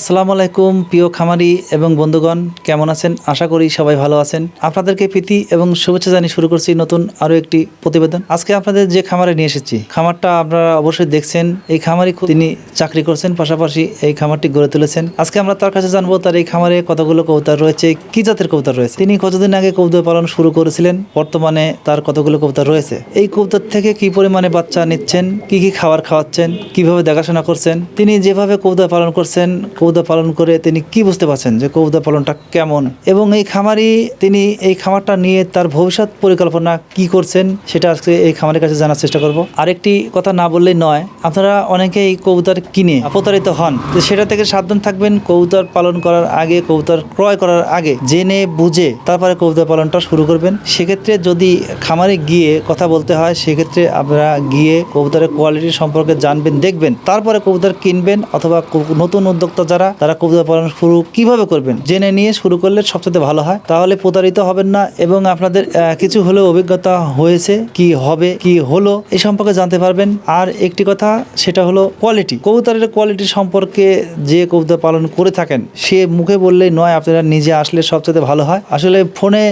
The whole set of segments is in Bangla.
আসসালামু আলাইকুম প্রিয় খামারি এবং বন্ধুগণ, কেমন আছেন? আশা করি সবাই ভালো আছেন। আপনাদেরকে প্রীতি এবং শুভেচ্ছা জানিয়ে শুরু করছি নতুন আরও একটি প্রতিবেদন। আজকে আপনাদের যে খামারে নিয়ে এসেছি, খামারটা আপনারা অবশ্যই দেখছেন। এই খামারি তিনি চাকরি করছেন, পাশাপাশি এই খামারটি গড়ে তুলেছেন। আজকে আমরা তার কাছে জানবো তার এই খামারে কতগুলো কবুতর রয়েছে, কি জাতের কবুতর রয়েছে, তিনি কতদিন আগে কবুতর পালন শুরু করেছিলেন, বর্তমানে তার কতগুলো কবুতর রয়েছে, এই কবুতর থেকে কি পরিমাণে বাচ্চা নিচ্ছেন, কি কি খাবার খাওয়াচ্ছেন, কিভাবে দেখাশোনা করছেন, তিনি যেভাবে কবুতর পালন করছেন, কবুতর পালন করে তিনি কি বুঝতে পারছেন যে কবুতর পালনটা কেমন, এবং এই খামারি তিনি এই খামারটা নিয়ে তার ভবিষ্যৎ পরিকল্পনা কি করছেন সেটা আজকে এই খামারের কাছে জানার চেষ্টা করব। আরেকটি কথা না বললেই নয়, আপনারা অনেকেই কবুতর কিনে প্রতারিত হন, যে সেটা থেকে সাবধান থাকবেন। কবুতর পালন করার আগে, কবুতর ক্রয় করার আগে জেনে বুঝে তারপরে কবুতর পালনটা শুরু করবেন। সেক্ষেত্রে যদি খামারে গিয়ে কথা বলতে হয়, সেক্ষেত্রে আপনারা গিয়ে কবুতরের কোয়ালিটি সম্পর্কে জানবেন, দেখবেন, তারপরে কবুতর কিনবেন। অথবা নতুন উদ্যোক্তা যারা, তারা কবুতর পালন শুরু কিভাবে করবেন জেনে নিয়ে শুরু করলে সবচেয়ে ভালো হয়। তাহলে প্রতারিত হবেন না এবং আপনাদের কিছু হলেও অভিজ্ঞতা হয়েছে, কি হবে কি হলো এই সম্পর্কে জানতে পারবেন। আর একটি কথা, সেটা হলো কোয়ালিটি। কবুতরের কোয়ালিটি সম্পর্কে যে কবুতর পালন করে থাকেন সে মুখে বললেই নয়, আপনারা নিজে আসলে সবচেয়ে ভালো হয়। আসলে ফোনে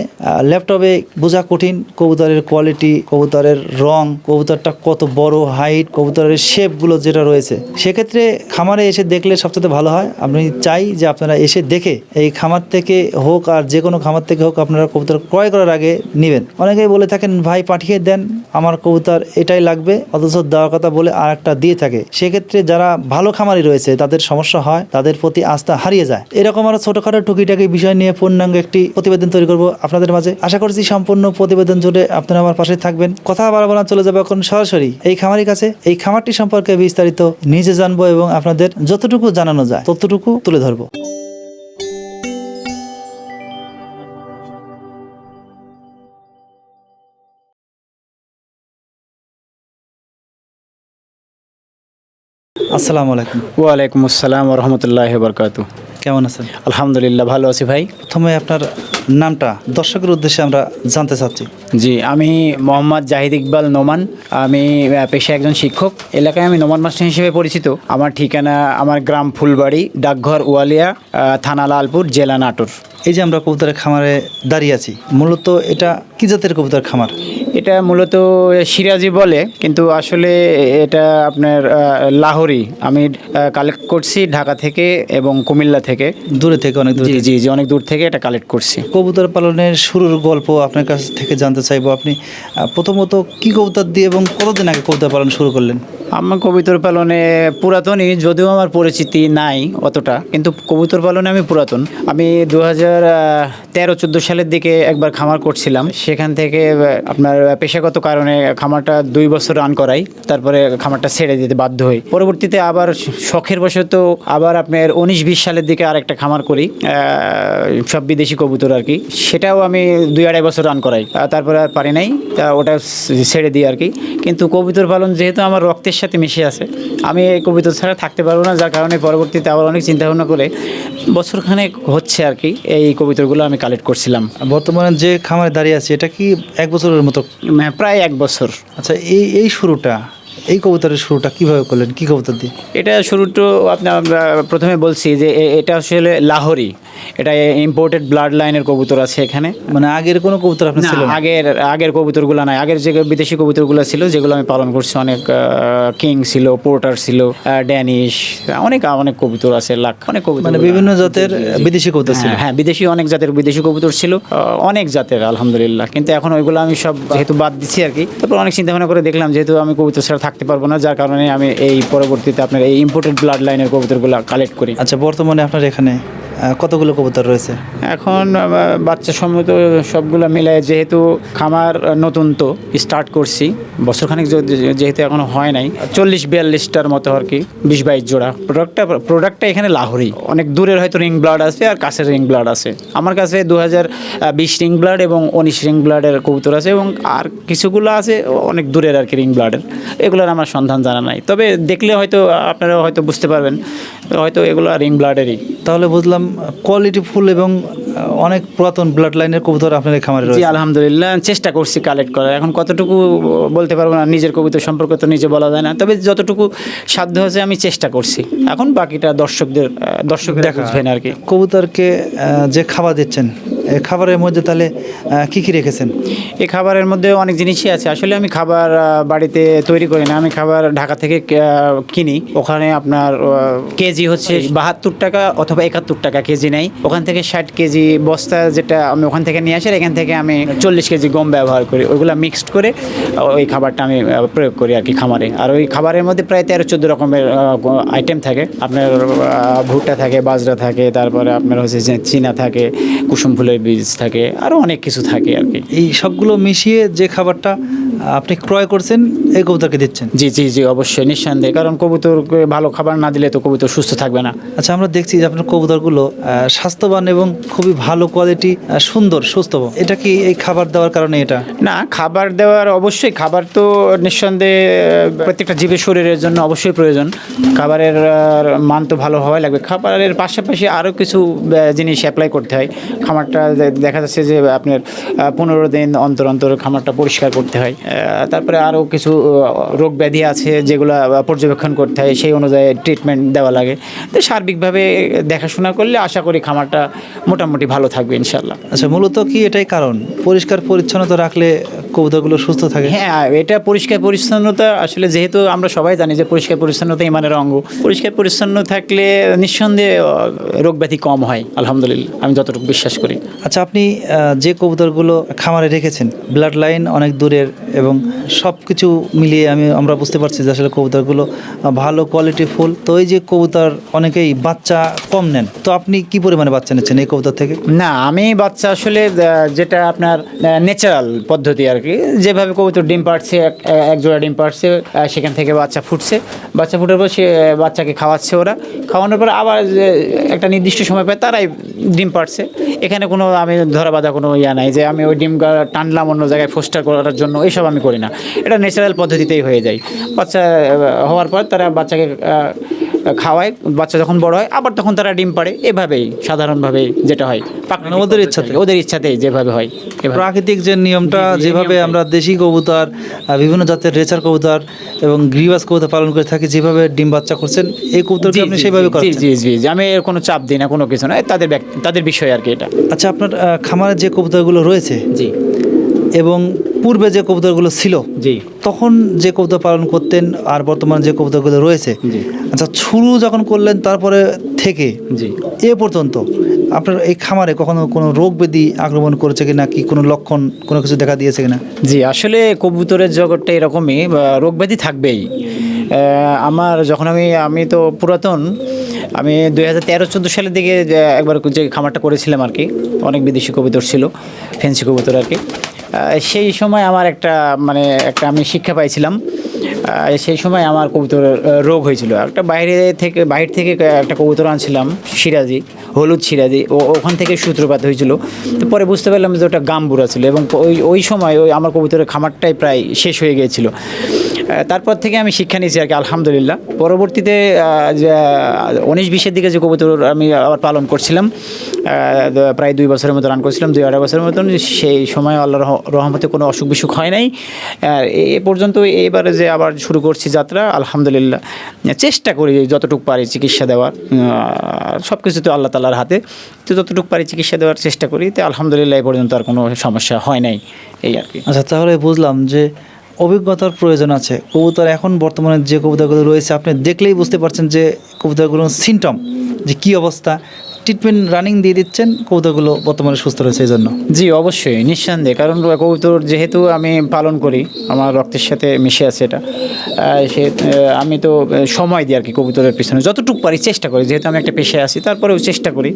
ল্যাপটপে বোঝা কঠিন কবুতরের কোয়ালিটি, কবুতরের রং, কবুতরটা কত বড়, হাইট, কবুতরের শেপগুলো যেটা রয়েছে। সেক্ষেত্রে খামারে এসে দেখলে সবচেয়ে ভালো হয়। আমি চাই যে আপনারা এসে দেখে এই খামার থেকে হোক আর যে কোনো খামার থেকে হোক, আপনারা কবুতর ক্রয় করার আগে নেবেন। অনেকেই বলে থাকেন, ভাই পাঠিয়ে দেন, আমার কবুতর এটাই লাগবে, অথচ দেওয়ার কথা বলে আর একটা দিয়ে থাকে। সেক্ষেত্রে যারা ভালো খামারি রয়েছে তাদের সমস্যা হয়, তাদের প্রতি আস্থা হারিয়ে যায়। এরকম আরো ছোটখাটো টুকিটাকি বিষয় নিয়ে পূর্ণাঙ্গ একটি প্রতিবেদন তৈরি করব আপনাদের মাঝে। আশা করছি সম্পূর্ণ প্রতিবেদন জুড়ে আপনারা আমার পাশে থাকবেন। কথা বাড়াবো না, চলে যাবে এখন সরাসরি এই খামারির কাছে। এই খামারটি সম্পর্কে বিস্তারিত নিজে জানবো এবং আপনাদের যতটুকু জানানো যায় ততটুকু তুলে ধরবো। আসসালামু আলাইকুম। ওয়ালাইকুম আসসালাম রহমতুল্লাহ বরকাতু। কেমন আছেন? আলহামদুলিল্লাহ, ভালো আছি ভাই। প্রথমে আপনার নামটা দর্শকের উদ্দেশ্যে আমরা জানতে চাচ্ছি। জি, আমি মোহাম্মদ জাহিদ ইকবাল নোমান। আমি পেশায় একজন শিক্ষক। এলাকায় আমি নোমান মাস্টার হিসেবে পরিচিত। আমার ঠিকানা, আমার গ্রাম ফুলবাড়ি, ডাকঘর ওয়ালিয়া, থানা লালপুর, জেলা নাটোর। এই যে আমরা কবুতরের খামারে দাঁড়িয়ে আছি, মূলত এটা কি জাতের কবুতর খামার? এটা মূলত সিরাজি বলে, কিন্তু আসলে এটা আপনার লাহোরি। আমি কালেক্ট করছি ঢাকা থেকে এবং কুমিল্লা থেকে। দূরে থেকে, অনেক দূরে জি থেকে। জি জি, অনেক দূর থেকে এটা কালেক্ট করছি। কবুতর পালনের শুরুর গল্প আপনার কাছ থেকে জানতে চাইবো। আপনি প্রথমত কি কবুতর দিয়ে এবং কতদিন আগে কবুতর পালন শুরু করলেন? আমার কবুতর পালনে পুরাতনই, যদিও আমার পরিচিতি নাই অতটা, কিন্তু কবুতর পালনে আমি পুরাতন। আমি 2013-14 সালের দিকে একবার খামার করছিলাম। সেখান থেকে আপনার পেশাগত কারণে খামারটা 2 বছর রান করাই, তারপরে খামারটা ছেড়ে দিতে বাধ্য হই। পরবর্তীতে আবার শখের বশত আবার আপনার 19-20 সালের দিকে আরেকটা খামার করি, সব বিদেশি কবুতর আর কি। সেটাও আমি 2-2.5 বছর রান করাই, তারপরে আর পারি নাই, ওটা ছেড়ে দিই আর কি। কিন্তু কবুতর পালন যেহেতু আমার রক্তের সাথে মিশে আছে, আমি এই কবুতর ছাড়া থাকতে পারবো না। যার কারণে পরবর্তীতে আবার অনেক চিন্তাভাবনা করে বছরখানেক হচ্ছে আর কি এই কবুতরগুলো আমি কালেক্ট করছিলাম। বর্তমানে যে খামারে দাঁড়িয়ে আছে এটা কি 1 বছরের মতো? প্রায় 1 বছর। আচ্ছা, এই শুরুটা, এই কবুতরের শুরুটা কিভাবে করলেন, কি কবুতর দিয়ে? এটা শুরুটা আমরা প্রথমে বলছি যে এটা আসলে লাহোরি। এটা ইম্পোর্টেড ব্লাড লাইনের কবুতর আছে এখানে। মানে আগের কোনো কবুতর আপনার ছিল না? আগের কবুতরগুলো নাই। আগের যে বিদেশি কবুতরগুলো ছিল, যেগুলো আমি পালন করছি, অনেক কিং ছিল, পোর্টার ছিল, ড্যানিশ, অনেক অনেক কবুতর আছে, অনেক কবুতর, মানে বিভিন্ন জাতের বিদেশি কবুতর ছিল। হ্যাঁ, বিদেশি অনেক জাতের বিদেশি কবুতর ছিল, অনেক জাতের আলহামদুলিল্লাহ। কিন্তু এখন ওইগুলো আমি সব যেহেতু বাদ দিচ্ছি আর কি। তারপর অনেক চিন্তা ভাবনা করে দেখলাম যেহেতু আমি কবুতর ছাড়া থাকতে পারবো না, যার কারণে আমি এই পরবর্তীতে আপনার এই ইম্পোর্টেড ব্লাড লাইনের কবুতরগুলো কালেক্ট করি। আচ্ছা, বর্তমানে আপনার এখানে কতগুলো কবুতর রয়েছে? এখন বাচ্চা সম্মত সবগুলো মিলায়, যেহেতু খামার নতুন তো স্টার্ট করছি, বছরখানেক যেহেতু এখনো হয় নাই, 40-42টার মতো আর কি, 20-22 জোড়া। প্রোডাক্টটা এখানে লাহোরি। অনেক দূরের হয়তো রিং ব্লাড আছে আর কাছের রিং ব্লাড আছে। আমার কাছে 2020 রিং ব্লাড এবং 19 রিং ব্লাডের কবুতর আছে, এবং আর কিছুগুলো আছে অনেক দূরের আর কি রিং ব্লাডের। এগুলোর আমার সন্ধান জানা নাই, তবে দেখলে হয়তো আপনারা হয়তো বুঝতে পারবেন, হয়তো এগুলো রিং ব্লাডেরই। তাহলে বুঝলাম কোয়ালিটি ফুল এবং অনেক পুরাতন ব্লাড লাইনের কবুতর আপনার এই খামারে জি রয়েছে। আলহামদুলিল্লাহ, চেষ্টা করছি কালেক্ট করার। এখন কতটুকু বলতে পারবো না, নিজের কবিতা সম্পর্কে তো নিজে বলা যায় না, তবে যতটুকু সাধ্য হয়েছে আমি চেষ্টা করছি। এখন বাকিটা দর্শকদের দেখা বুঝবেন আর কি। কবুতরকে যে খাবার দিচ্ছেন, এই খাবারের মধ্যে তাহলে কি কি রেখেছেন? এই খাবারের মধ্যে অনেক জিনিসই আছে। আসলে আমি খাবার বাড়িতে তৈরি করি না, আমি খাবার ঢাকা থেকে কিনি। ওখানে আপনার কেজি হচ্ছে 72 টাকা অথবা 71 টাকা কেজি নেই। ওখান থেকে 60 কেজি বস্তা, যেটা আমি ওখান থেকে নিয়ে আসি। এখান থেকে আমি 40 কেজি গম ব্যবহার করি, ওইগুলো মিক্সড করে ওই খাবারটা আমি প্রয়োগ করি আর কি খামারে। আর ওই খাবারের মধ্যে প্রায় 13-14 রকমের আইটেম থাকে। আপনার ভুট্টা থাকে, বাজরা থাকে, তারপরে আপনার হচ্ছে যে চীনা থাকে, কুসুম ফুলের বীজ থাকে, আরও অনেক কিছু থাকে আর কি। এই সবগুলো মিশিয়ে যে খাবারটা আপনি ক্রয় করছেন এই কবুতরকে দিচ্ছেন? জি জি জি, অবশ্যই নিঃসন্দেহে, কারণ কবুতরকে ভালো খাবার না দিলে তো কবুতর সুস্থ থাকবে না। আচ্ছা, আমরা দেখছি যে আপনার কবুতরগুলো স্বাস্থ্যবান এবং খুবই ভালো কোয়ালিটি, সুন্দর, সুস্থ। এটা কি এই খাবার দেওয়ার কারণে এটা? না, খাবার দেওয়ার অবশ্যই, খাবার তো নিঃসন্দেহে প্রত্যেকটা জীবের শরীরের জন্য অবশ্যই প্রয়োজন। খাবারের মান তো ভালো হওয়াই লাগবে। খাবারের পাশাপাশি আরও কিছু জিনিস অ্যাপ্লাই করতে হয়। খামারটা দেখা যাচ্ছে যে আপনার 15 দিন অন্তর অন্তর খামারটা পরিষ্কার করতে হয়। তারপরে আরও কিছু রোগ ব্যাধি আছে যেগুলো পর্যবেক্ষণ করতে হয়, সেই অনুযায়ী ট্রিটমেন্ট দেওয়া লাগে। তো সার্বিকভাবে দেখাশোনা করলে আশা করি খামারটা মোটামুটি ভালো থাকবে ইনশাল্লাহ। আচ্ছা, মূলত কি এটাই কারণ? পরিষ্কার পরিচ্ছন্নতা রাখলে কবুতরগুলো সুস্থ থাকে? হ্যাঁ, এটা পরিষ্কার পরিচ্ছন্নতা, আসলে যেহেতু আমরা সবাই জানি যে পরিষ্কার পরিচ্ছন্নতা ইমানের অঙ্গ। পরিষ্কার পরিচ্ছন্ন থাকলে নিঃসন্দেহে রোগ ব্যাধি কম হয় আলহামদুলিল্লাহ, আমি যতটুকু বিশ্বাস করি। আচ্ছা, আপনি যে কবুতরগুলো খামারে রেখেছেন, ব্লাড লাইন অনেক দূরের এবং সব কিছু মিলিয়ে আমরা বুঝতে পারছি যে আসলে কবুতরগুলো ভালো কোয়ালিটি ফুল। তো এই যে কবুতর অনেকেই বাচ্চা কম নেন, তো আপনি কি পরিমাণে বাচ্চা নিচ্ছেন এই কবুতর থেকে? না, আমি বাচ্চা আসলে যেটা আপনার ন্যাচারাল পদ্ধতি আর কি, যেভাবে কবুতর ডিম পাড়ছে, এক জোড়া ডিম পাড়ছে, সেখান থেকে বাচ্চা ফুটছে, বাচ্চা ফুটার পর সে বাচ্চাকে খাওয়াচ্ছে, ওরা খাওয়ানোর পর আবার যে একটা নির্দিষ্ট সময় পায় তারাই ডিম পাড়ছে। এখানে কোনো আমি ধরা বাঁধা কোনো ইয়া নাই যে আমি ওই ডিম টানলাম অন্য জায়গায় ফোস্টার করার জন্য, এইসব আমি করি না। এটা ন্যাচারাল পদ্ধতিতেই হয়ে যায়। বাচ্চা হওয়ার পর তারা বাচ্চাকে খাওয়ায়, বাচ্চা যখন বড় হয় আবার তখন তারা ডিম পাড়ে, এভাবেই সাধারণভাবেই যেটা হয়, ওদের ইচ্ছাতে? ওদের ইচ্ছাতেই যেভাবে হয় এভাবে। প্রাকৃতিক যে নিয়মটা, জি, জি, যেভাবে নিয়মটাই। আমরা দেশি কবুতর, বিভিন্ন জাতের রেচার কবুতর এবং গ্রিবাস কবুতর পালন করে থাকি, যেভাবে ডিম বাচ্চা করছেন এই কবুতরকে জি, আপনি জি, সেইভাবে জি, করছেন? জি জি জি, আমি এর কোনো চাপ দিই না, কোনো কিছু না, তাদের বিষয় আর কি এটা। আচ্ছা, আপনার খামারে যে কবুতরগুলো রয়েছে জি এবং পূর্বে যে কবুতরগুলো ছিল, জি তখন যে কবুতর পালন করতেন আর বর্তমানে যে কবুতরগুলো রয়েছে, জি আচ্ছা, শুরু যখন করলেন তারপরে থেকে জি। এ পর্যন্ত আপনার এই খামারে কখনো কোনো রোগ ব্যাধি আক্রমণ করেছে কিনা, কি কোনো লক্ষণ কোনো কিছু দেখা দিয়েছে কিনা? জি, আসলে কবুতরের জগৎটা এরকমই, রোগ ব্যাধি থাকবেই। আমার যখন আমি তো পুরাতন, আমি 2013-14 সালের দিকে একবার যে খামারটা করেছিলাম আর কি, অনেক বিদেশি কবুতর ছিল, ফেন্সি কবুতর আর কি। সেই সময় আমার একটা আমি শিক্ষা পাইছিলাম। সেই সময় আমার কবুতরের রোগ হয়েছিল। একটা বাহির থেকে একটা কবুতর আনছিলাম, সিরাজি, হলুদ সিরাজি, ওখান থেকে সূত্রপাত হয়েছিল। তো পরে বুঝতে পারলাম যে ওটা গাম্বুরা ছিল, এবং ওই সময় আমার কবুতরের খামারটাই প্রায় শেষ হয়ে গিয়েছিল। তারপর থেকে আমি শিক্ষা নিয়েছি আর কি আলহামদুলিল্লাহ। পরবর্তীতে 19-20-এর দিকে যে কবুতর আমি আবার পালন করছিলাম, প্রায় 2 বছরের মতো রান করছিলাম, 2-2.5 বছরের মতন। সেই সময় আল্লাহর রহমতে কোনো অসুখ বিসুখ হয় নাই। আর এ পর্যন্ত এবারে যে আবার শুরু করছি যাত্রা, আলহামদুলিল্লাহ চেষ্টা করি যতটুকু পারি চিকিৎসা দেওয়ার। সব কিছু তো আল্লাহ তাআলার হাতে, তো যতটুকু পারি চিকিৎসা দেওয়ার চেষ্টা করি। তো আলহামদুলিল্লাহ এই পর্যন্ত আর কোনো সমস্যা হয় নাই, এই আর কি। আচ্ছা, তাহলে বুঝলাম যে অভিজ্ঞতার প্রয়োজন আছে। কবুতর এখন বর্তমানে যে কবুতরগুলো রয়েছে, আপনি দেখলেই বুঝতে পারছেন যে কবুতরগুলোর সিমটম যে কী অবস্থা, ট্রিটমেন্ট রানিং দিয়ে দিচ্ছেন, কবুতরগুলো বর্তমানে সুস্থ রয়েছে এই জন্য। জি অবশ্যই, নিঃসন্দেহে, কারণ কবুতর যেহেতু আমি পালন করি, আমার রক্তের সাথে মিশে আছে এটা। আমি তো সময় দিই আর কি কবুতরের পিছনে, যতটুকু পারি চেষ্টা করি, যেহেতু আমি একটা পেশায় আছি, তারপরেও চেষ্টা করি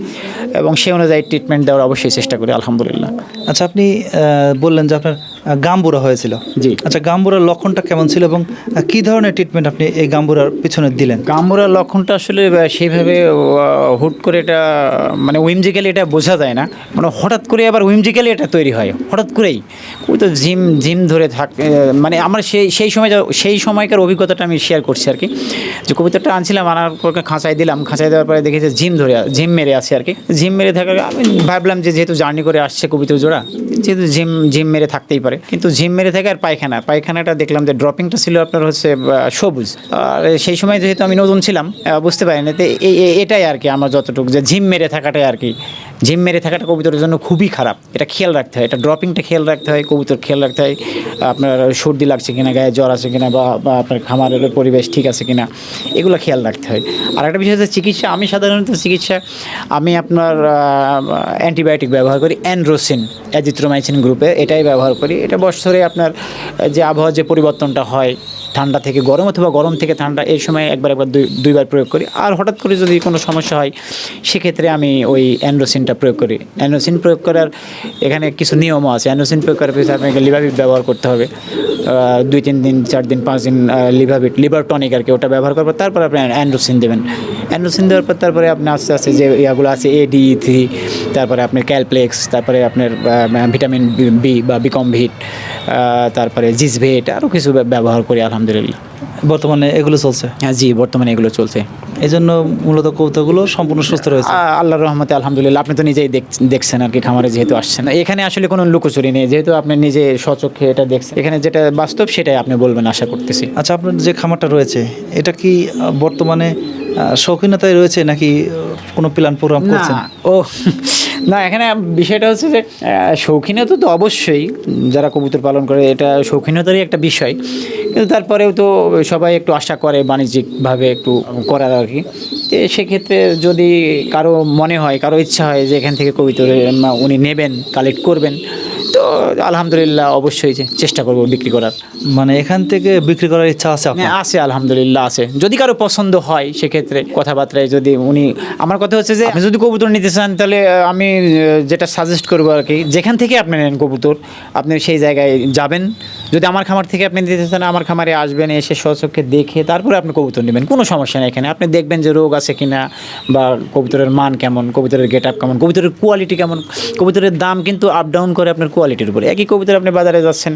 এবং সে অনুযায়ী ট্রিটমেন্ট দেওয়ার অবশ্যই চেষ্টা করি আলহামদুলিল্লাহ। আচ্ছা, আপনি বললেন যে আপনার গাম্বুরা হয়েছিল। জি। আচ্ছা, গাম্বুরার লক্ষণটা কেমন ছিল এবং কি ধরনের ট্রিটমেন্ট আপনি এই গাম্বুরার পিছনে দিলেন? গাম্বুরার লক্ষণটা আসলে সেইভাবে হুট করে এটা মানে উইমজিক্যালি এটা বোঝা যায় না, মানে হঠাৎ করে আবার উইমজিক্যালি এটা তৈরি হয় হঠাৎ করেই। ওই তো জিম ধরে মানে আমার সেই সময়কার অভিজ্ঞতাটা আমি শেয়ার করছি আর কি, যে কবুতরটা আনছিলাম, আনার পর খাঁচায় দিলাম, খাঁচায় দেওয়ার পরে দেখি যে জিম মেরে আছে আর কি। জিম মেরে থাকার আমি ভাবলাম যে যেহেতু জার্নি করে আসছে কবুতর জোড়া, যেহেতু জিম মেরে থাকতেই পারে, কিন্তু জিম মেরে থাকে। আর পায়খানাটা দেখলাম যে ড্রপিংটা ছিল আপনার হচ্ছে সবুজ। আর সেই সময় যেহেতু আমি নতুন ছিলাম, বুঝতে পারিনি। তো এটাই আর কি আমার যতটুকু, যে জিম মেরে থাকাটাই আর কি। জিম মেরে থাকাটা কবুতরের জন্য খুবই খারাপ, এটা খেয়াল রাখতে হয়, এটা ড্রপিংটা খেয়াল রাখতে হয়, কবুতর খেয়াল রাখতে হয়, আপনার সর্দি লাগছে কিনা, গায়ে জ্বর আছে কিনা, বা আপনার খামারের পরিবেশ ঠিক আছে কিনা, এগুলো খেয়াল রাখতে হয়। আর একটা বিষয় হচ্ছে চিকিৎসা। আমি সাধারণত আমি আপনার অ্যান্টিবায়োটিক ব্যবহার করি, অ্যানড্রোসিন, অ্যাজিথ্রোমাইসিন গ্রুপে, এটাই ব্যবহার করি। এটা বছরে আপনার যে আবহাওয়ার যে পরিবর্তনটা হয়, ঠান্ডা থেকে গরম অথবা গরম থেকে ঠান্ডা, এই সময় একবার দুইবার প্রয়োগ করি। আর হঠাৎ করে যদি কোনো সমস্যা হয়, সেক্ষেত্রে আমি ওই অ্যান্ড্রোসিনটা প্রয়োগ করি। অ্যান্ড্রোসিন প্রয়োগ করার এখানে কিছু নিয়মও আছে। অ্যান্ড্রোসিন প্রয়োগ করার পিছনে আপনাকে লিভাভিট ব্যবহার করতে হবে, 2-3 দিন 4 দিন 5 দিন লিভার টনিক আর কি, ওটা ব্যবহার করার পর তারপর আপনি অ্যান্ড্রোসিন দেবেন। অ্যান্ড্রোসিন দেওয়ার পর তারপরে আপনি আস্তে আস্তে যে ইয়াগুলো আছে, AD3, তারপরে আপনার ক্যালপ্লেক্স, তারপরে আপনার ভিটামিন বি বা বিকমভিট, তারপরে জিসভেট, আরও কিছু ব্যবহার করি আলহামদুলিল্লাহ। বর্তমানে এগুলো চলছে? হ্যাঁ জি, বর্তমানে এগুলো চলছে। এই জন্য মূলত কবুতরগুলো সম্পূর্ণ সুস্থ রয়েছে। আল্লাহর রহমতে আলহামদুলিল্লাহ। আপনি তো নিজেই দেখছেন আর কি, খামারে যেহেতু আসছেন, এখানে আসলে কোনো লুকোচুরি নেই, যেহেতু আপনি নিজে স্বচক্ষে এটা দেখছেন, এখানে যেটা বাস্তব সেটাই আপনি বলবেন আশা করতেছি। আচ্ছা, আপনার যে খামারটা রয়েছে এটা কি বর্তমানে শৌখিনতায় রয়েছে নাকি কোনো প্ল্যান প্রোগ্রাম করছেন? না, এখানে বিষয়টা হচ্ছে যে শৌখিনতা তো অবশ্যই, যারা কবুতর পালন করে এটা শৌখিনতারই একটা বিষয়, কিন্তু তারপরেও তো সবাই একটু আশা করে বাণিজ্যিকভাবে একটু করার আর কি। তো সেক্ষেত্রে যদি কারো মনে হয়, কারো ইচ্ছা হয় যে এখান থেকে কবুতর উনি নেবেন, কালেক্ট করবেন, তো আলহামদুলিল্লাহ অবশ্যই চেষ্টা করব বিক্রি করার। মানে এখান থেকে বিক্রি করার ইচ্ছা আছে আপনার? আছে আলহামদুলিল্লাহ, আছে। যদি কারো পছন্দ হয় সেক্ষেত্রে কথাবার্তায় যদি উনি, আমার কথা হচ্ছে যে আপনি যদি কবুতর নিতে চান, তাহলে আমি যেটা সাজেস্ট করবো আর কি, যেখান থেকে আপনি নেন কবুতর, আপনি সেই জায়গায় যাবেন। যদি আমার খামার থেকে আপনি নিতে চান, আমার খামারে আসবেন, এসে স্বচক্ষে দেখে তারপরে আপনি কবুতর নেবেন, কোনো সমস্যা নেই। এখানে আপনি দেখবেন যে রোগ আছে কিনা, বা কবুতরের মান কেমন, কবুতরের গেট আপ কেমন, কবুতরের কোয়ালিটি কেমন। কবুতরের দাম কিন্তু আপ ডাউন করে আপনার কোয়ালিটির উপরে। একই কবুতর আপনি বাজারে যাচ্ছেন,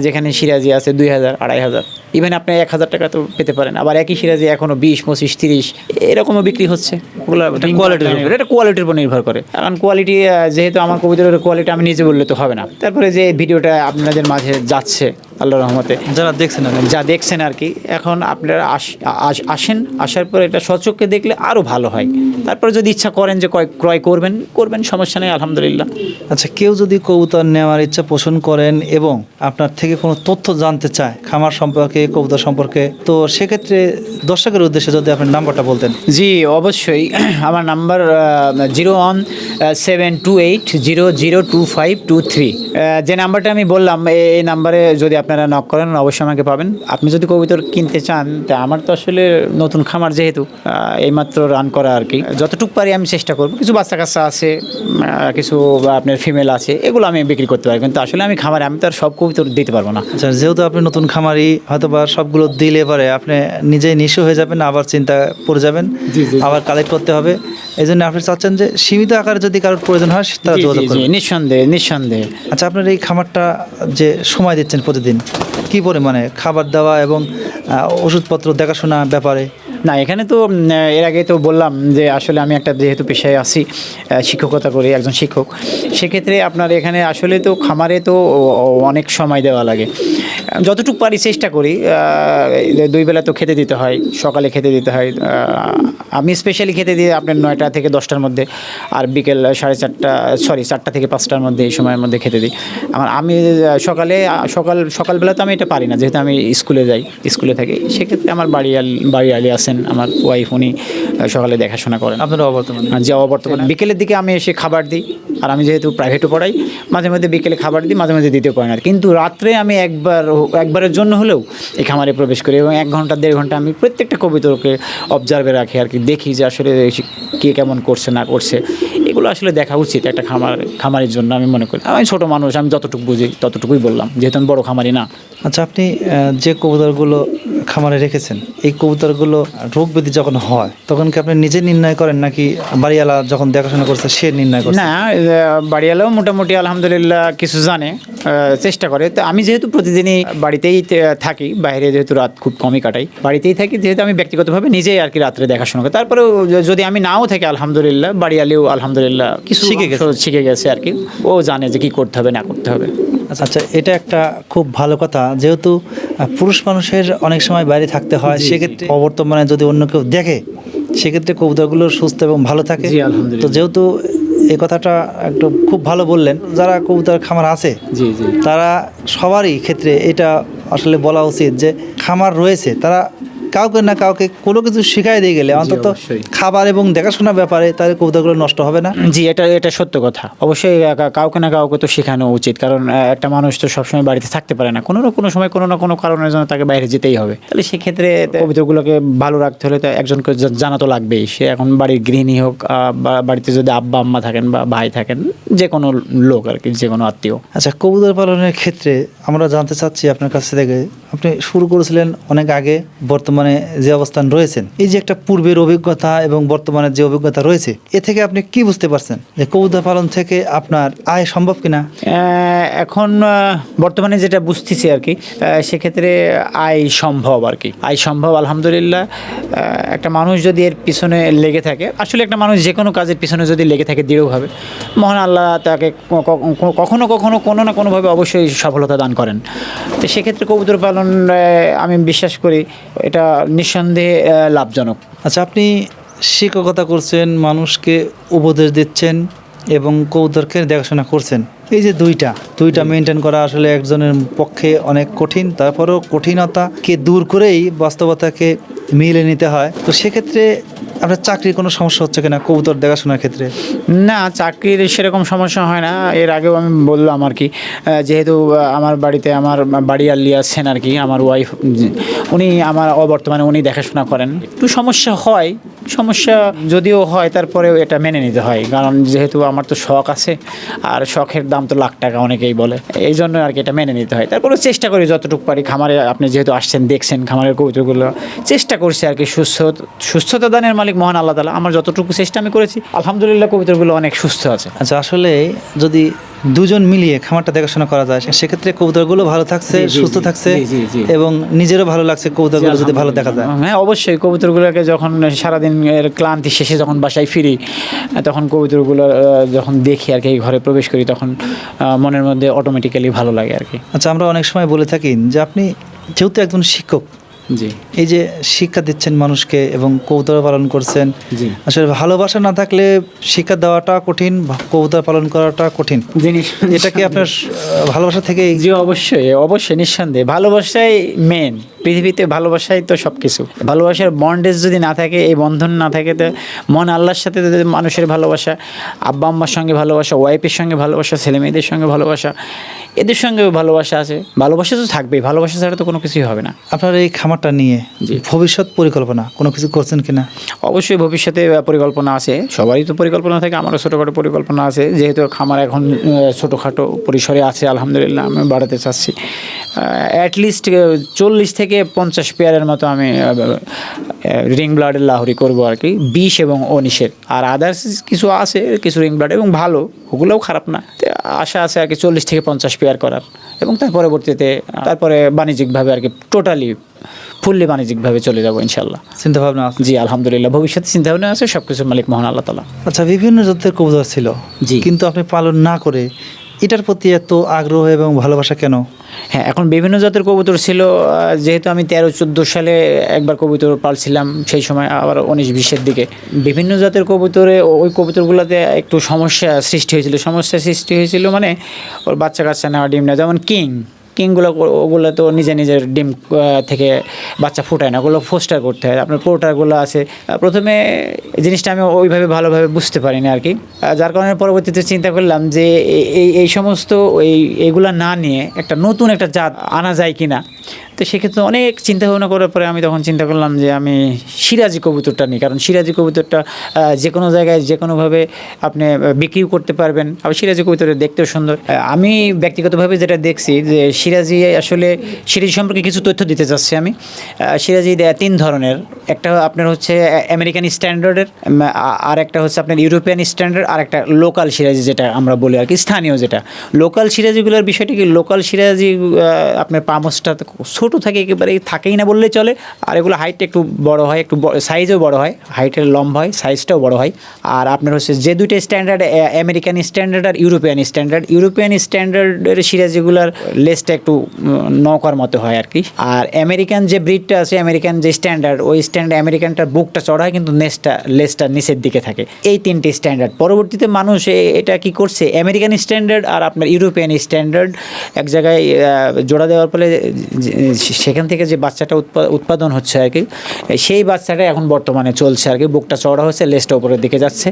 যেখানে সিরাজি আছে 2000, 2500, ইভেন আপনি 1000 টাকা তো পেতে পারেন। আবার একই সিরাজি এখনও 20, 25, 30 এরকমও বিক্রি হচ্ছে। ওগুলো এটা কোয়ালিটির উপর নির্ভর করে। কারণ কোয়ালিটি, যেহেতু আমার কবুতরের কোয়ালিটি আমি নিজে বললে তো হবে না। তারপরে যে ভিডিওটা আপনাদের মাঝে যাচ্ছে আল্লাহর রহমতে, যারা দেখছেন আর কি, এখন আপনারা আসেন, আসার পর এটা স্বচক্ষে দেখলে আরও ভালো হয়। তারপরে যদি ইচ্ছা করেন যে ক্রয় করবেন, সমস্যা নেই আলহামদুলিল্লাহ। আচ্ছা, কেউ যদি কবুতর নেওয়ার ইচ্ছা পোষণ করেন এবং আপনার থেকে কোনো তথ্য জানতে চায় খামার সম্পর্কে, কবুতর সম্পর্কে, তো সেক্ষেত্রে দর্শকের উদ্দেশ্যে যদি আপনি নাম্বারটা বলতেন। জি অবশ্যই, আমার নাম্বার 0172800252 যে নাম্বারটা আমি বললাম, এই নাম্বারে যদি আপনারা নক করেন অবশ্যই আমাকে পাবেন। আপনি যদি কবুতর কিনতে চান, তা আমার তো আসলে নতুন খামার, যেহেতু এইমাত্র রান করা আর কি, যতটুকু পারি আমি চেষ্টা করব। কিছু বাচ্চা কাচ্চা আছে, কিছু আপনার ফিমেল আছে, এগুলো আমি বিক্রি করতে পারি, কিন্তু আসলে আমি খামারে আমি তো আর সব কবুতর দিতে পারবো না। আচ্ছা, যেহেতু আপনি নতুন খামারি, হয়তো বা সবগুলো দিলে পরে আপনি নিজেই নিঃস্ব হয়ে যাবেন, আবার চিন্তা পড়ে যাবেন, আবার কালেক্ট করতে হবে। এই জন্য আপনি চাচ্ছেন যে সীমিত আকারে যদি কারোর প্রয়োজন হয় তারা যোগাযোগ করবে। নিঃসন্দেহে। আচ্ছা, আপনার এই খামারটা যে সময় দিচ্ছেন প্রতিদিন, কি পরিমাণে খাবার দেওয়া এবং ওষুধপত্র দেখাশোনা ব্যাপারে? না, এখানে তো এর আগে তো বললাম যে আসলে আমি একটা যেহেতু পেশায় আছি, শিক্ষকতা করি, একজন শিক্ষক, সেক্ষেত্রে আপনার এখানে আসলে তো খামারে তো অনেক সময় দেওয়া লাগে। যতটুকু পারি চেষ্টা করি, 2 বেলা তো খেতে দিতে হয়, সকালে খেতে দিতে হয়। আমি স্পেশালি খেতে দিই আপনার 9টা থেকে 10টার মধ্যে, আর বিকেল 4টা থেকে 5টার মধ্যে, এই সময়ের মধ্যে খেতে দিই। আমি সকালবেলা তো আমি এটা পারি না, যেহেতু আমি স্কুলে থাকি। সেক্ষেত্রে আমার বাড়ি আছেন, আমার ওয়াইফ, উনি সকালে দেখাশোনা করেন। আপনারা অবর্তমানে? যে অবর্তমানে বিকেলের দিকে আমি এসে খাবার দিই। আর আমি যেহেতু প্রাইভেটও পড়াই, মাঝে মধ্যে বিকেলে খাবার দিই, মাঝে মধ্যে দিতেও পারি না। কিন্তু রাত্রে আমি একবারের জন্য হলেও এই খামারে প্রবেশ করি, এবং 1 ঘন্টা 1.5 ঘন্টা আমি প্রত্যেকটা কবুতরকে অবজার্ভে রাখি আর কি, দেখি যে আসলে কে কেমন করছে না করছে। এগুলো আসলে দেখা উচিত একটা খামারের জন্য আমি মনে করি। আমি ছোট মানুষ, আমি যতটুকু বুঝি ততটুকুই বললাম, যেহেতু আমি বড় খামারি না। আচ্ছা, আপনি যে কবুতরগুলো খামারে রেখেছেন, এই কবুতরগুলো রোগ ব্যাধি যখন হয় তখন কি আপনি নিজে নির্ণয় করেন নাকি বাড়িওয়ালা যখন দেখাশোনা করছে সে নির্ণয় করছে? না, বাড়িওয়ালাও মোটামুটি আলহামদুলিল্লাহ কিছু জানে, চেষ্টা করে। তো আমি যেহেতু প্রতিদিনই বাড়িতেই থাকি, বাইরে যেহেতু রাত খুব কমই কাটাই, বাড়িতেই থাকি, যেহেতু আমি ব্যক্তিগতভাবে নিজেই আর কি রাত্রে দেখাশোনা করি। তারপরেও যদি আমি নাও থাকি আলহামদুলিল্লাহ, বাড়িওয়ালিও আলহামদুলিল্লাহ কিছু শিখে গেছে আর কি। ও জানে যে কি করতে হবে না করতে হবে। আচ্ছা, এটা একটা খুব ভালো কথা, যেহেতু পুরুষ মানুষের অনেক সময় বাইরে থাকতে হয়, সেক্ষেত্রে অবর্তমানে যদি অন্য কেউ দেখে সেক্ষেত্রে কবুতরগুলো সুস্থ এবং ভালো থাকে। জি, আলহামদুলিল্লাহ। তো যেহেতু এই কথাটা একটু খুব ভালো বললেন, যারা কবুতর খামার আছে জি জি তারা সবারই ক্ষেত্রে এটা আসলে বলা উচিত যে খামার রয়েছে, তারা কাউকে না কাউকে কোনো কিছু শিখাই দিয়ে গেলে অন্তত অবশ্যই। খাবার এবং দেখাশোনার ব্যাপারে তাদের কবুতরগুলো নষ্ট হবে না। জি, এটা সত্য কথা। অবশ্যই কাউকে না কাউকে তো শেখানো উচিত, কারণ একটা মানুষ তো সবসময় বাড়িতে থাকতে পারে না, কোনো না কোনো সময় কোনো না কোনো কারণের জন্য তাকে বাইরে যেতেই হবে। তাহলে সেক্ষেত্রে কবুতরগুলোকে ভালো রাখতে হলে তো একজনকে জানা তো লাগবেই। সে এখন বাড়ির গৃহিণী হোক বা বাড়িতে যদি আব্বা আম্মা থাকেন বা ভাই থাকেন, যে কোনো লোক আর কি, যে কোনো আত্মীয়। আচ্ছা, কবুতর পালনের ক্ষেত্রে আমরা জানতে চাচ্ছি আপনার কাছ থেকে, আপনি শুরু করেছিলেন অনেক আগে, বর্তমানে যে অবস্থান রয়েছেন, এই যে একটা পূর্বের অভিজ্ঞতা এবং বর্তমানে যে অভিজ্ঞতা রয়েছে, এ থেকে আপনি কি বুঝতে পারছেন যে কবুতর পালন থেকে আপনার আয় সম্ভব কিনা? এখন বর্তমানে যেটা বুঝতেছি আর কি, সেক্ষেত্রে আয় সম্ভব আর কি, আয় সম্ভব আলহামদুলিল্লাহ। একটা মানুষ যদি এর পিছনে লেগে থাকে, আসলে একটা মানুষ যে কোনো কাজের পিছনে যদি লেগে থাকে দৃঢ়ভাবে, মহান আল্লাহ তাকে কখনো কখনো কোনো না কোনোভাবে অবশ্যই সফলতা দান করেন। তো সেক্ষেত্রে কবুতর পালন আমি বিশ্বাস করি এটা নিঃসন্দেহে লাভজনক। আচ্ছা, আপনি শিক্ষকতা করছেন, মানুষকে উপদেশ দিচ্ছেন এবং কবুতরকে দেখাশোনা করছেন, এই যে দুইটা মেনটেন করা আসলে একজনের পক্ষে অনেক কঠিন। তারপরেও কঠিনতাকে দূর করেই বাস্তবতাকে মিলে নিতে হয়। তো সেক্ষেত্রে আপনার চাকরির কোনো সমস্যা হচ্ছে কিনা কবুতর দেখাশোনার ক্ষেত্রে? না, চাকরির সেরকম সমস্যা হয় না। এর আগেও আমি বললাম আর কি, যেহেতু আমার বাড়িতে আমার বাড়িয়ালি আছেন আর কি, আমার ওয়াইফ, উনি আমার অবর্তমানে উনি দেখাশোনা করেন। একটু সমস্যা যদিও হয়, তারপরেও এটা মেনে নিতে হয়, কারণ যেহেতু আমার তো শখ আছে, আর শখের দাম তো লাখ টাকা অনেকেই বলে, এই জন্য আর কি এটা মেনে নিতে হয়। তারপরেও চেষ্টা করি যতটুকু পারি। খামারে আপনি যেহেতু আসছেন, দেখছেন খামারের কবুতরগুলো, চেষ্টা করছি আর কি সুস্থতা দানের মালিক মহান আল্লাহ তাআলা। আমার যতটুকু চেষ্টা আমি করেছি আলহামদুলিল্লাহ, কবুতরগুলো অনেক সুস্থ আছে। আচ্ছা, আসলে যদি দুজন মিলিয়ে খামারটা দেখাশোনা করা যায়, সেক্ষেত্রে কবুতরগুলো ভালো থাকছে, সুস্থ থাকছে এবং নিজেরও ভালো লাগছে কবুতরগুলো যদি ভালো দেখা যায়। হ্যাঁ, অবশ্যই। কবুতরগুলোকে যখন সারাদিনের ক্লান্তি শেষে যখন বাসায় ফিরি, তখন কবুতরগুলো যখন দেখি আর কি, ঘরে প্রবেশ করি, তখন মনের মধ্যে অটোমেটিক্যালি ভালো লাগে আর কি। আচ্ছা, আমরা অনেক সময় বলে থাকি যে আপনি যেহেতু একজন শিক্ষক, জি, এই যে শিক্ষা দিচ্ছেন মানুষকে এবং কবুতর পালন করছেন, জি। আসলে ভালোবাসা না থাকলে শিক্ষা দেওয়াটা কঠিন, কবুতর পালন করাটা কঠিন। জিনিস এটা কি আপনার ভালোবাসা থেকে? জি, অবশ্যই নিঃসন্দেহে ভালোবাসাই মেন। পৃথিবীতে ভালোবাসাই তো সব কিছু। ভালোবাসার বন্ডেজ যদি না থাকে, এই বন্ধন না থাকে, তো মন আল্লাহর সাথে মানুষের ভালোবাসা, আব্বা আম্মার সঙ্গে ভালোবাসা, ওয়াইফের সঙ্গে ভালোবাসা, ছেলে মেয়েদের সঙ্গে ভালোবাসা, এদের সঙ্গেও ভালোবাসা আছে। ভালোবাসা তো থাকবেই, ভালোবাসা ছাড়া তো কোনো কিছুই হবে না। আপনার এই খামারটা নিয়ে ভবিষ্যৎ পরিকল্পনা কোনো কিছু করছেন কিনা? অবশ্যই ভবিষ্যতে পরিকল্পনা আছে, সবারই তো পরিকল্পনা থাকে, আমারও ছোটোখাটো পরিকল্পনা আছে। যেহেতু খামার এখন ছোটোখাটো পরিসরে আছে আলহামদুলিল্লাহ, আমি বাড়াতে চাচ্ছি। অ্যাটলিস্ট 40 থেকে 50 পেয়ারের মতো আমি রিং ব্লাডের লাহোরি করবো আর কি, 20 এবং 19-এর। আর আদার্স কিছু আছে, কিছু রিং ব্লাড এবং ভালো, ওগুলোও খারাপ না। আশা আছে আর কি 40 থেকে 50 পেয়ার করার, এবং তার পরবর্তীতে তারপরে বাণিজ্যিকভাবে আর কি টোটালি ফুললি বাণিজ্যিকভাবে চলে যাবো ইনশাল্লাহ। চিন্তা ভাবনা আছে? জি, আলহামদুলিল্লাহ, ভবিষ্যতে চিন্তা ভাবনা আছে, সব কিছুর মালিক মহান আল্লাহ তাআলা। আচ্ছা, বিভিন্ন জাতের কবুতর ছিল, জি, কিন্তু আপনি পালন না করে এটার প্রতি এত আগ্রহ এবং ভালোবাসা কেন? হ্যাঁ, এখন বিভিন্ন জাতের কবুতর ছিল, যেহেতু আমি 13-14 সালে একবার কবুতর পালছিলাম, সেই সময় আবার 19-20-এর দিকে বিভিন্ন জাতের কবুতরে, ওই কবুতরগুলোতে একটু সমস্যা সৃষ্টি হয়েছিল, মানে ওর বাচ্চা কাচ্চা নেওয়া, ডিম নেওয়া। যেমন কিংগুলো, ওগুলো তো নিজের ডিম থেকে বাচ্চা ফুটায় না, ওগুলো ফোস্টার করতে হয়। আপনার পোর্টারগুলো আছে, প্রথমে জিনিসটা আমি ওইভাবে ভালোভাবে বুঝতে পারিনি আর কি, যার কারণে পরবর্তীতে চিন্তা করলাম যে এই সমস্ত এইগুলা না নিয়ে একটা নতুন একটা জাত আনা যায় কিনা। তো সেক্ষেত্রে অনেক চিন্তা ভাবনা করার পরে আমি তখন চিন্তা করলাম যে আমি সিরাজি কবুতরটা নিই, কারণ সিরাজি কবুতরটা যে কোনো জায়গায় যে কোনোভাবে আপনি বিক্রিও করতে পারবেন, আবার সিরাজি কবুতরের দেখতেও সুন্দর। আমি ব্যক্তিগতভাবে যেটা দেখছি যে সিরাজি সম্পর্কে কিছু তথ্য দিতে চাচ্ছি আমি। সিরাজি 3 ধরনের, একটা আপনার হচ্ছে আমেরিকান স্ট্যান্ডার্ডের, আর একটা হচ্ছে আপনার ইউরোপিয়ান স্ট্যান্ডার্ড, আর একটা লোকাল সিরাজি যেটা আমরা বলি আর কি, স্থানীয় যেটা। লোকাল সিরাজিগুলোর বিষয়টি কি, লোকাল সিরাজি আপনার পামোসটা ছোটো থাকে, একেবারে থাকেই না বললেই চলে, আর এগুলো হাইটটা একটু বড় হয়, একটু সাইজও বড় হয়, হাইটের লম্বা হয়, সাইজটাও বড় হয়। আর আপনার হচ্ছে যে দুইটা স্ট্যান্ডার্ড, আমেরিকান স্ট্যান্ডার্ড আর ইউরোপিয়ান স্ট্যান্ডার্ডের সিরাজিগুলার লেজটা একটু নৌকার মতো হয় আর কি। আর আমেরিকান যে ব্রিডটা আছে, আমেরিকান যে স্ট্যান্ডার্ড, ওই আমেরিকানটার বুকটা চড়া হয় কিন্তু লেজটা নিচের দিকে থাকে। এই 3টে স্ট্যান্ডার্ড। পরবর্তীতে মানুষ এটা কি করছে, আমেরিকান স্ট্যান্ডার্ড আর আপনার ইউরোপিয়ান স্ট্যান্ডার্ড এক জায়গায় জোড়া দেওয়ার ফলে সেখান থেকে যে বাচ্চাটা উৎপাদন হচ্ছে আর কি, সেই বাচ্চাটা এখন বর্তমানে চলছে আর কি। বুকটা চওড়া হচ্ছে, লেজটা উপরের দিকে যাচ্ছে।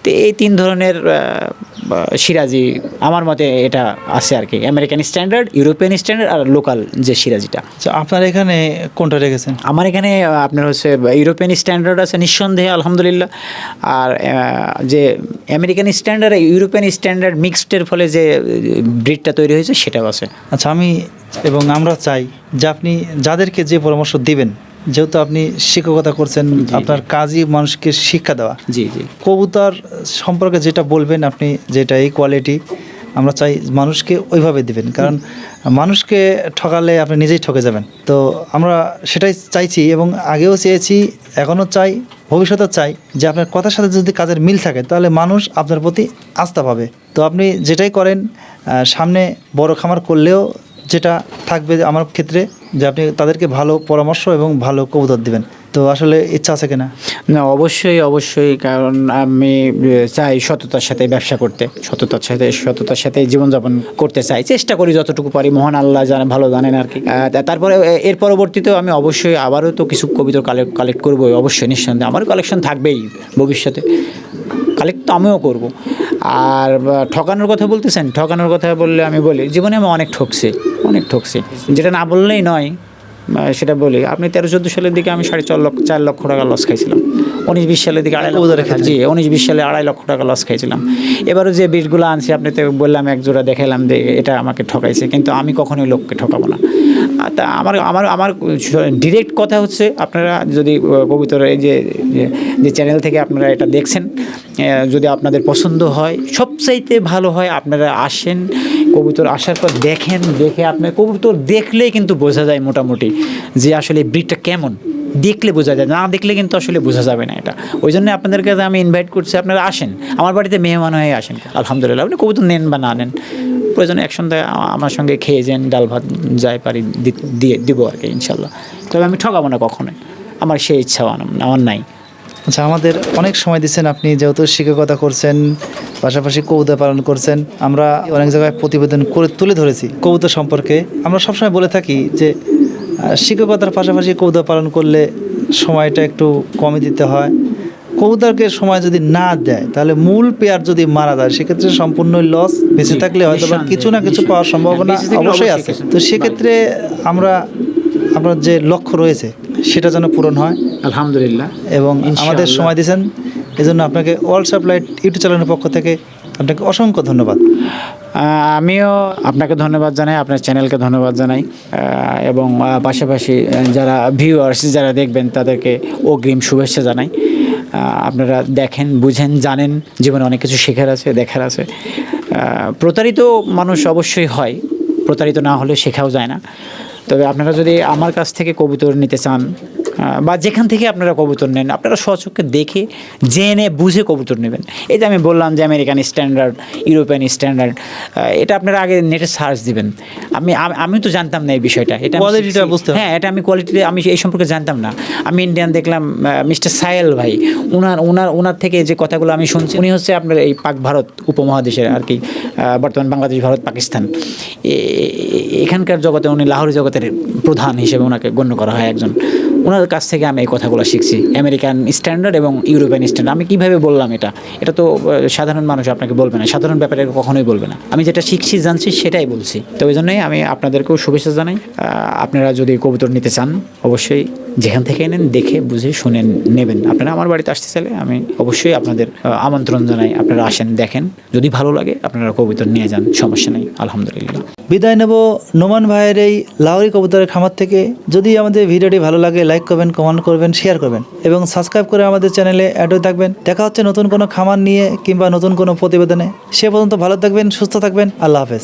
তো এই 3 ধরনের সিরাজি আমার মতে এটা আছে আর কি, আমেরিকান স্ট্যান্ডার্ড, ইউরোপিয়ান স্ট্যান্ডার্ড আর লোকাল যে সিরাজিটা। আচ্ছা, আপনার এখানে কোনটা রেখেছেন? আমার এখানে আপনার হচ্ছে ইউরোপিয়ান স্ট্যান্ডার্ড আছে নিঃসন্দেহে, আলহামদুলিল্লাহ। আর যে আমেরিকান স্ট্যান্ডার্ড আর ইউরোপিয়ান স্ট্যান্ডার্ড মিক্সডের ফলে যে ব্রিডটা তৈরি হয়েছে সেটাও আছে। আচ্ছা, এবং আমরা চাই যে আপনি যাদেরকে যে পরামর্শ দিবেন, যেহেতু আপনি শিক্ষকতা করছেন, আপনার কাজই মানুষকে শিক্ষা দেওয়া। জি জি। কবুতর সম্পর্কে যেটা বলবেন আপনি, যেটা এই কোয়ালিটি, আমরা চাই মানুষকে ওইভাবে দিবেন, কারণ মানুষকে ঠকালে আপনি নিজেই ঠকে যাবেন। তো আমরা সেটাই চাইছি এবং আগেও চেয়েছি, এখনও চাই, ভবিষ্যতেও চাই যে আপনার কথার সাথে যদি কাজের মিল থাকে তাহলে মানুষ আপনার প্রতি আস্থা পাবে। তো আপনি যেটাই করেন, সামনে বড় খামার করলেও যেটা থাকবে আমার ক্ষেত্রে, যে আপনি তাদেরকে ভালো পরামর্শ এবং ভালো কবুতর দিবেন। তো আসলে ইচ্ছা আছে কিনা? না, অবশ্যই, কারণ আমি চাই সততার সাথে ব্যবসা করতে, সততার সাথে জীবনযাপন করতে চাই, চেষ্টা করি যতটুকু পারি। মহান আল্লাহ ভালো জানেন আর কি। তারপরে এর পরবর্তীতেও আমি অবশ্যই আবারও তো কিছু কবিতর কালেক্ট করবো, অবশ্যই নিঃসন্দেহে আমার কালেকশন থাকবেই ভবিষ্যতে, কালেক্ট তো আমিও করবো। আর ঠকানোর কথা বলতেছেন, ঠকানোর কথা বললে আমি বলি, জীবনে আমি অনেক ঠকছি, যেটা না বললেই নয় সেটা বলি। আপনি 13-14 সালের দিকে আমি 4.5 লক্ষ টাকা লস খাইছিলাম। 19-20 সালের দিকে 2.5 লক্ষ টাকা, জি 19-20 সালে 2.5 লক্ষ টাকা লস খাইছিলাম। এবারও যে বিটগুলো আনছি, আপনি তো বললাম এক জোড়া দেখাইলাম যে এটা আমাকে ঠকাইছে, কিন্তু আমি কখনোই লোককে ঠকাবো না। তা আমার ডিরেক্ট কথা হচ্ছে, আপনারা যদি কবুতরের এই যে চ্যানেল থেকে আপনারা এটা দেখছেন, যদি আপনাদের পছন্দ হয়, সবচাইতে ভালো হয় আপনারা আসেন, কবুতর আসার পর দেখে আপনার কবুতর দেখলেই কিন্তু বোঝা যায় মোটামুটি যে আসলে ব্রিডটা কেমন, দেখলে বোঝা যায়, না দেখলে কিন্তু আসলে বোঝা যাবে না এটা। ওই জন্য আপনাদের কাছে আমি ইনভাইট করছি, আপনারা আসেন, আমার বাড়িতে মেহমান হয়ে আসেন। আলহামদুলিল্লাহ, আপনি কবুতর নেন বা না নেন, প্রয়োজনে একসঙ্গে আমার সঙ্গে খেয়ে যান, ডাল ভাত যাই পারি দিয়ে দিব আর কি, ইনশাল্লাহ। তবে আমি ঠকাবো না কখনোই, আমার সেই ইচ্ছাও আমার নাই। আচ্ছা, আমাদের অনেক সময় দিচ্ছেন আপনি, যেহেতু শিক্ষকতা করছেন, পাশাপাশি কবুতর পালন করছেন। আমরা অনেক জায়গায় প্রতিবেদন করে তুলে ধরেছি কবুতর সম্পর্কে। আমরা সবসময় বলে থাকি যে শিক্ষকতার পাশাপাশি কবুতর পালন করলে সময়টা একটু কমই দিতে হয়। কবুতরকে সময় যদি না দেয় তাহলে মূল পেয়ার যদি মারা যায় সেক্ষেত্রে সম্পূর্ণ লস। বেঁচে থাকলে হয়তো বা কিছু না কিছু পাওয়ার সম্ভাবনা অবশ্যই আছে। তো সেক্ষেত্রে আপনার যে লক্ষ্য রয়েছে সেটা যেন পূরণ হয়, আলহামদুলিল্লাহ, এবং আমাদের সময় দিয়েছেন, এজন্য আপনাকে ওয়ার্ল্ড সাপ্লাইট ইউটিউব চ্যানেলের পক্ষ থেকে আপনাকে অসংখ্য ধন্যবাদ। আমিও আপনাকে ধন্যবাদ জানাই, আপনার চ্যানেলকে ধন্যবাদ জানাই, এবং পাশাপাশি যারা ভিউয়ার্স যারা দেখবেন তাদেরকে অগ্রিম শুভেচ্ছা জানাই। আপনারা দেখেন, বুঝেন, জানেন, জীবনে অনেক কিছু শেখার আছে, দেখার আছে। প্রতারিত মানুষ অবশ্যই হয়, প্রতারিত না হলে শেখাও যায় না। তবে আপনারা যদি আমার কাছ থেকে কবুতর নিতে চান, বা যেখান থেকে আপনারা কবুতর নেন, আপনারা স্বচক্ষে দেখে জেনে বুঝে কবুতর নেবেন। এই যে আমি বললাম যে আমেরিকান স্ট্যান্ডার্ড, ইউরোপিয়ান স্ট্যান্ডার্ড, এটা আপনারা আগে নেটে সার্চ দিবেন। আমি তো জানতাম না এই বিষয়টা, এটা কোয়ালিটিটা বুঝতে হবে। হ্যাঁ, এটা আমি কোয়ালিটি আমি এই সম্পর্কে জানতাম না। আমি ইন্ডিয়ান দেখলাম মিস্টার সায়েল ভাই, ওনার থেকে যে কথাগুলো আমি শুনছি, উনি হচ্ছে আপনার এই পাক ভারত উপমহাদেশের আর কি, বর্তমান বাংলাদেশ, ভারত, পাকিস্তান, এখানকার জগতে উনি লাহোরি জগতের প্রধান হিসেবে ওনাকে গণ্য করা হয় একজন। ওনার কাছ থেকে আমি এই কথাগুলো শিখছি, আমেরিকান স্ট্যান্ডার্ড এবং ইউরোপিয়ান স্ট্যান্ডার্ড। আমি কিভাবে বললাম এটা তো সাধারণ মানুষ আপনাকে বলবে না, সাধারণ ব্যাপারে কখনোই বলবে না। আমি যেটা শিখছি জানছি সেটাই বলছি। তো ওই জন্যই আমি আপনাদেরকেও শুভেচ্ছা জানাই। আপনারা যদি কবুতর নিতে চান অবশ্যই যেখান থেকে নেন দেখে বুঝে শুনে নেবেন। আপনারা আমার বাড়িতে আসতে চাইলে আমি অবশ্যই আপনাদের আমন্ত্রণ জানাই, আপনারা আসেন, দেখেন, যদি ভালো লাগে আপনারা কবুতর নিয়ে যান, সমস্যা নেই। আলহামদুলিল্লাহ। বিদায় নেব নোমান ভাইয়ের এই লাহোরি কবুতরের খামার থেকে। যদি আমাদের ভিডিওটি ভালো লাগে লাইক করবেন, কমেন্ট করবেন, শেয়ার করবেন এবং সাবস্ক্রাইব করে আমাদের চ্যানেলে অ্যাড হয়ে থাকবেন। দেখা হচ্ছে নতুন কোনো খামার নিয়ে কিংবা নতুন কোনো প্রতিবেদনে। সে পর্যন্ত ভালো থাকবেন, সুস্থ থাকবেন। আল্লাহ হাফেজ।